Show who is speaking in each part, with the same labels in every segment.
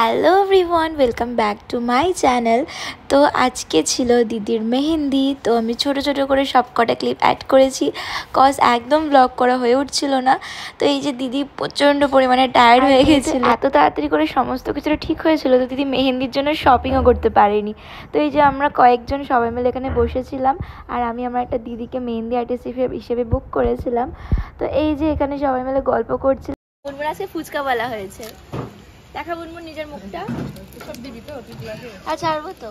Speaker 1: Hello everyone, welcome back to my channel. তো আজকে ছিল দিদির মেহেন্দি। তো আমি ছোট ছোট করে সব কটা ক্লিপ অ্যাড করেছি, কজ একদম ব্লগ করা হয়ে উঠছিল না। তো এই যে দিদি প্রচণ্ড পরিমাণে টায়ার্ড হয়ে গেছিল, এত তাড়াতাড়ি করে সমস্ত কিছুটা ঠিক হয়েছিল তো দিদি মেহেন্দির জন্য শপিংও করতে পারেনি। তো এই যে আমরা কয়েকজন সবাই মিলে এখানে বসেছিলাম, আর আমি আমার একটা দিদিকে মেহেন্দি আর্টিস্ট হিসেবে বুক করেছিলাম। তো এই যে এখানে সবাই মিলে গল্প করছিলাম। বুনবুন আজকে ফুচকা বলা হয়েছে, দেখা বুনবুন নিজের মুখটা। সব দিবি তো তুই ক্লাসে? হ্যাঁ ছাড়বো তো।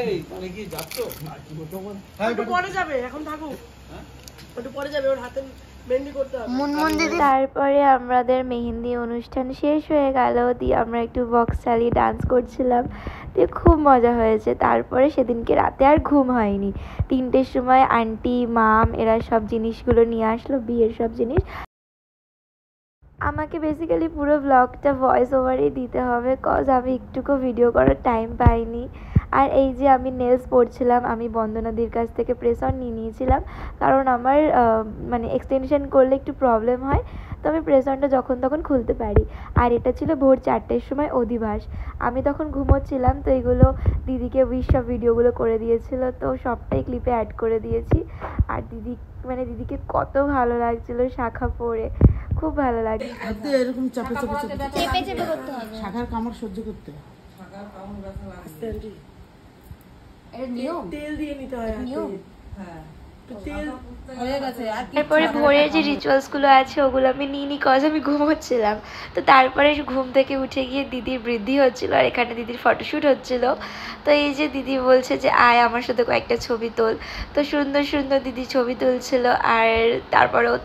Speaker 1: এই তুমি কি যাচ্ছো? একটু পরে যাবে, এখন থাকো। হ্যাঁ একটু পরে যাবে, ওর হাতে মেহেন্দি করতে হবে মুনমুন দিদি। তারপরে আমাদের মেহেন্দি অনুষ্ঠান শেষ হয়ে গেল, দিয়ে আমরা একটু বক্স চালিয়ে ডান্স করছিলাম, দিয়ে খুব মজা হয়েছে। তারপরে সেদিনকে রাতে আর ঘুম হয়নি। 3টের সময় আন্টি মাম এরা সব জিনিসগুলো নিয়ে আসলো, বিয়ের সব জিনিস। আমাকে বেসিক্যালি পুরো ব্লগটা ভয়েস ওভারেই দিতে হবে, কজ আমি একটুকু ভিডিও করার টাইম পাইনি। আর এই যে আমি নেলস পরছিলাম, আমি বন্দনাদির কাছ থেকে প্রেস অন নিয়ে নিয়েছিলাম, কারণ আমার মানে এক্সটেনশন করলে একটু প্রবলেম হয়, তো আমি প্রেস অনটা যখন তখন খুলতে পারি। আর এটা ছিল ভোর 4টের সময় অধিবাস। আমি তখন ঘুমোচ্ছিলাম, তো এইগুলো দিদিকে সব ভিডিওগুলো করে দিয়েছিল, তো সবটাই ক্লিপে অ্যাড করে দিয়েছি। আর দিদিকে কত ভালো লাগছিল শাখা পরে, খুব ভালো লাগে।
Speaker 2: এরকম চাপে করতে হবে, শাখার কামড় সহ্য করতে হবে। তেল দিয়ে নিতে হয়। হ্যাঁ
Speaker 1: তারপরে ভোরের যে রিচুয়ালসগুলো আছে ওগুলো আমি নিইনি, কজ আমি ঘুমোচ্ছিলাম। তো তারপরে ঘুম থেকে উঠে গিয়ে দিদির বৃদ্ধি হচ্ছিল, আর এখানে দিদির ফটোশ্যুট হচ্ছিল। তো এই যে দিদি বলছে যে আয় আমার সাথে কয়েকটা ছবি তোল। তো সুন্দর সুন্দর দিদি ছবি তুলছিল। আর তারপরে ও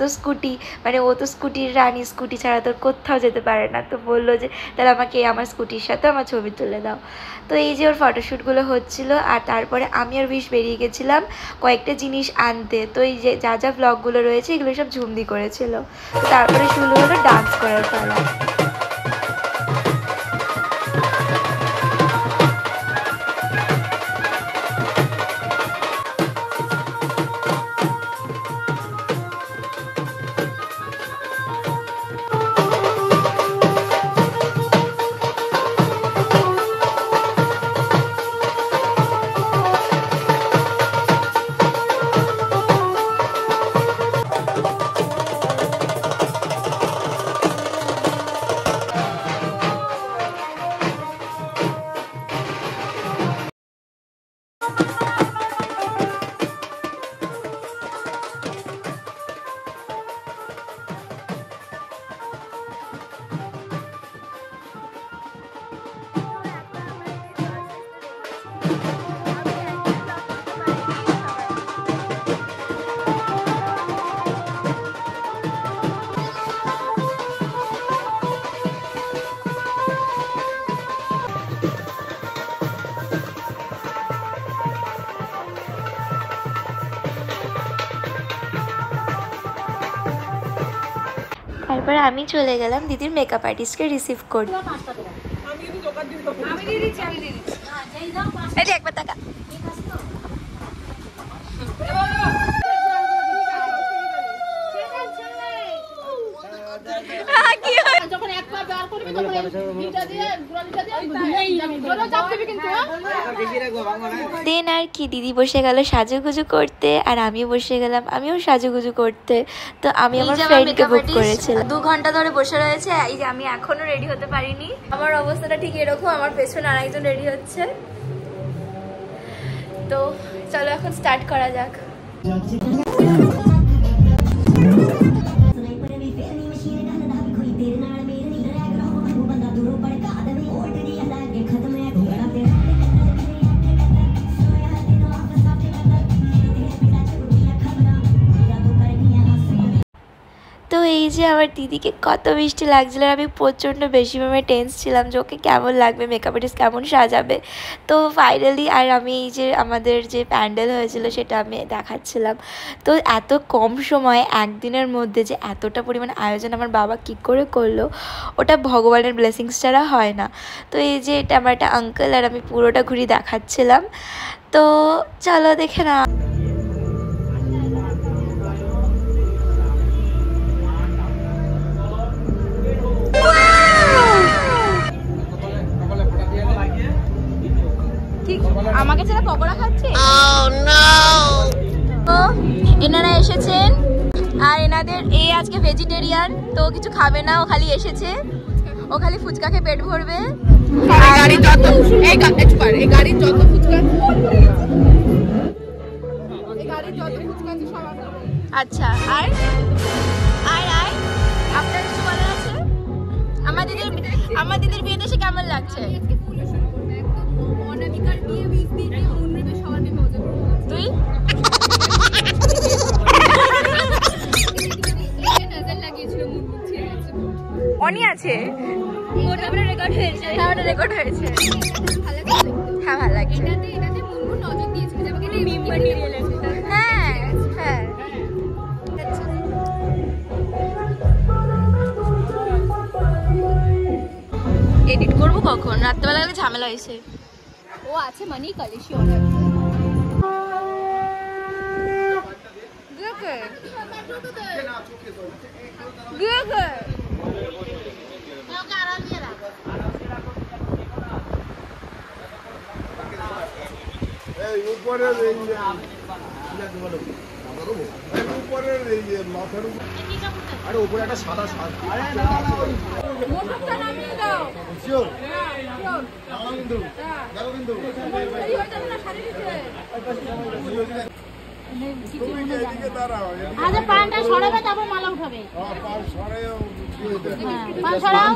Speaker 1: তো স্কুটির রানী, স্কুটি ছাড়া তোর কোথাও যেতে পারে না। তো বললো যে তাহলে আমাকে আমার স্কুটির সাথে আমার ছবি তুলে দাও। তো এই যে ওর ফটোশ্যুটগুলো হচ্ছিল। আর তারপরে আমি আর বেরিয়ে গেছিলাম কয়েকটা জিনিস আনতে। তো এই যে যা যা ব্লগগুলো রয়েছে এগুলো সব ঝুমদি করেছিল। তারপরে শুরু হলো ডান্স করার পালা। তারপরে আমি চলে গেলাম দিদির মেকআপ আর্টিস্টকে রিসিভ করতে। একবার টাকা দেন আর কি, দিদি বসে গেল সাজুগুজু করতে, আর আমিও বসে গেলাম, আমিও সাজুগুজু করতে। তো আমি আমার ফ্রেন্ডকে বুক করেছিলাম। 2 ঘন্টা ধরে বসে রয়েছে। এই যে আমি এখনো রেডি হতে পারিনি, আমার অবস্থাটা ঠিক এরকম, আমার পেছনে আরেকজন রেডি হচ্ছে। তো চলো এখন স্টার্ট করা যাক। তো এই যে আমার দিদিকে কত মিষ্টি লাগছিল, আর আমি প্রচণ্ড বেশি পরিমাণে টেন্স ছিলাম যে ওকে কেমন লাগবে, মেকআপ আর্টিস্ট কেমন সাজাবে। তো ফাইনালি আর আমি এই যে আমাদের যে প্যান্ডেল হয়েছিল সেটা আমি দেখাচ্ছিলাম। তো এত কম সময় একদিনের মধ্যে যে এতটা পরিমাণ আয়োজন আমার বাবা কী করে করলো, ওটা ভগবানের ব্লেসিংস ছাড়া হয় না। তো এই যে এটা আমার একটা আঙ্কেল, আর আমি পুরোটা ঘুরি দেখাচ্ছিলাম। তো চলো দেখে না। Wow! আমাকে ছাড়া পকোড়া খাচ্ছে। তো এনারা এসেছেন আর এনাদের আজকে ভেজিটেরিয়ান, তো কিছু খাবে না, ও খালি এসেছে, ও খালি ফুচকা খেয়ে পেট ভরবে। আচ্ছা, আর আর আর আপনার কিছু বলার আছে? আমার দিদির বিয়েতে এসে কেমন লাগছে? তুই অনি আছে, ওটা রেকর্ড হয়েছে। হ্যাঁ, ওটা রেকর্ড হয়েছে। হ্যাঁ, ভালো লাগছে। হ্যাঁ হ্যাঁ, এডিট করবো কখন? রাত্রেবেলা গেলে ঝামেলা হয়েছে। ও আছে মানি কালেশি অর্ডার।
Speaker 3: আরে উপরে একটা সাদা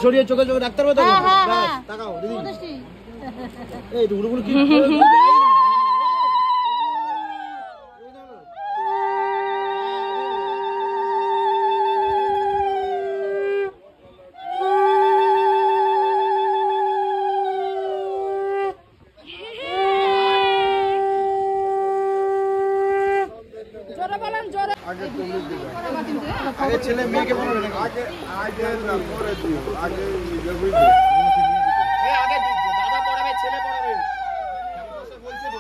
Speaker 3: ছড়িয়ে চোখে চোখে ডাক্তার তাকাও দিদি। এই টুকরো কি আগে ছেলে মেয়েকে পড়াবে নাকি? আগে না পরে দিও, আগে বুঝবে। আগে দাদা পড়াবে, ছেলে পড়াবে। বলছে তো।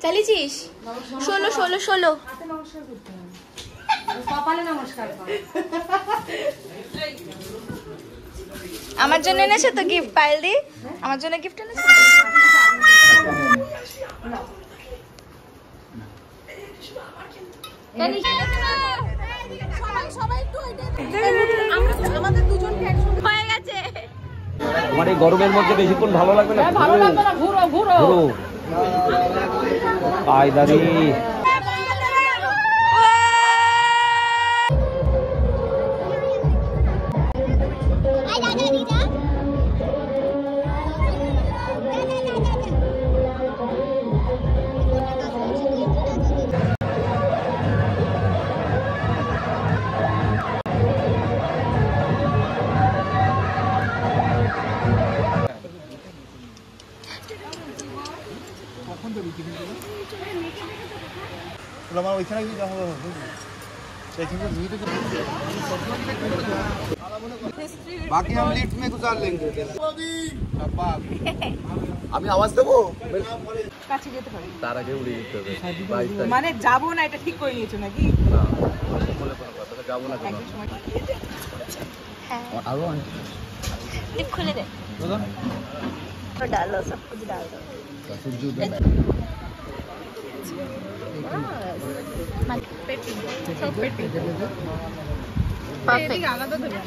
Speaker 1: চালিয়েছিস? 16 আমার জন্য এনেছে তো গিফট। পায়েল দি আমার জন্য গিফট এনেছে। হয়ে গেছে।
Speaker 4: আমার এই গরমের মধ্যে বেশিক্ষণ ভালো লাগবে না। ঘুরো ঘুরো কায়দারি।
Speaker 3: बाकी हम लिफ्ट में गुजार लेंगे। আমি আওয়াজ দেবো?
Speaker 2: কাছে যেতে পারি
Speaker 4: তার আগে উড়ে যেতে হবে।
Speaker 2: মানে যাবো না, এটা ঠিক করে নিয়েছো নাকি?
Speaker 4: যাবো না কেন?
Speaker 1: আরো টিপ খুলে দে। डालो सब कुछ डाल दो।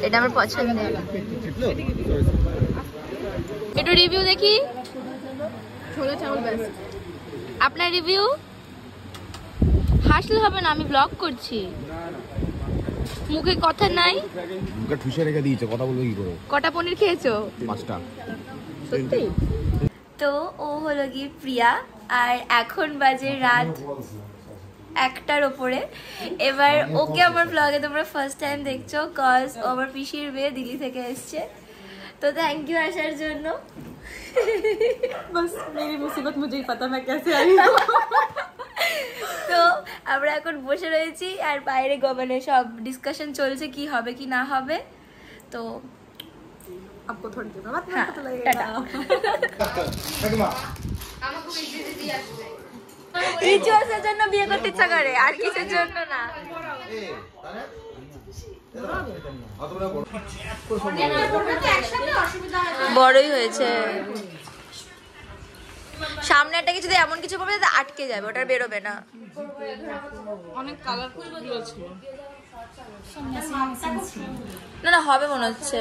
Speaker 1: এটা আমার পছন্দ। একটু রিভিউ দেখি। ছোলা চাউল বেস্ট। আপনার রিভিউ? হাসলে হবে না, আমি ব্লগ করছি। মুখে কথা নাই।
Speaker 3: মুখে ঠুসে রেখে দিয়েছে, কথা বলবো কি করে?
Speaker 1: কটা পনির খেয়েছো?
Speaker 3: 5টা।
Speaker 1: সত্যি? তো ও হলো গিয়ে প্রিয়া, আর এখন বাজে রাত 1টার ওপরে। এবার ওকে আমার ব্লগে তোমরা ফার্স্ট টাইম দেখছো, কজ ও আমার পিসির মেয়ে দিল্লি থেকে এসছে। তো থ্যাংক ইউ আসার জন্য।
Speaker 2: बस मेरी मुसीबत मुझे ही पता मैं कैसे आई हूँ।
Speaker 1: তো আমরা এখন বসে রয়েছি আর বাইরে মানে সব ডিসকাশন চলছে কি হবে কি না হবে। তো
Speaker 2: आपको थोड़ी देर बाद
Speaker 1: हाँ,
Speaker 2: पता लगेगा।
Speaker 1: রিচুয়ালসের জন্য বিয়ে করতে ইচ্ছা করে, আর কিছুর জন্য না। বড়ই হয়েছে, সামনে একটা কিছু এমন কিছু করবে যাতে আটকে যাবে, ওটা বেরোবে না।
Speaker 2: অনেক কালারফুল গুলো ছিল।
Speaker 1: না না হবে মনে হচ্ছে।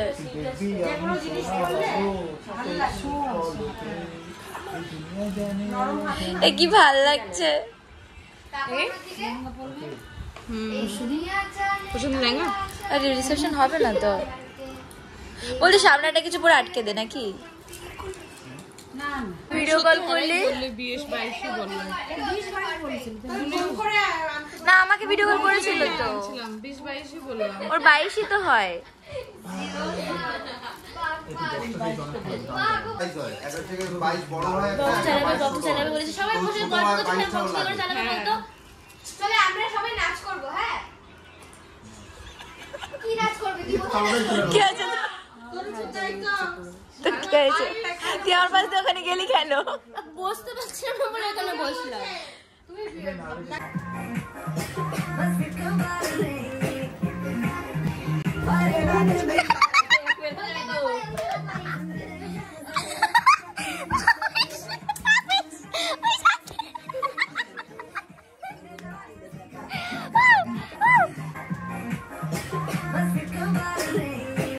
Speaker 1: এ কি ভাল লাগছে। আরে রিসেপশন হবে না তো, বলতে সামনে একটা কিছু পুরো আটকে দে নাকি। ভিডিও কল করলে না, আমাকে ভিডিও কল করেছিল তো,
Speaker 2: 20-22 বললাম।
Speaker 1: ওর 22ই তো হয়। কি আছে তো, কি হয়েছে? তুই আমার পাশে ওখানে গেলি কেন?
Speaker 5: বসতে পারছি না বলে এখানে বসলাম।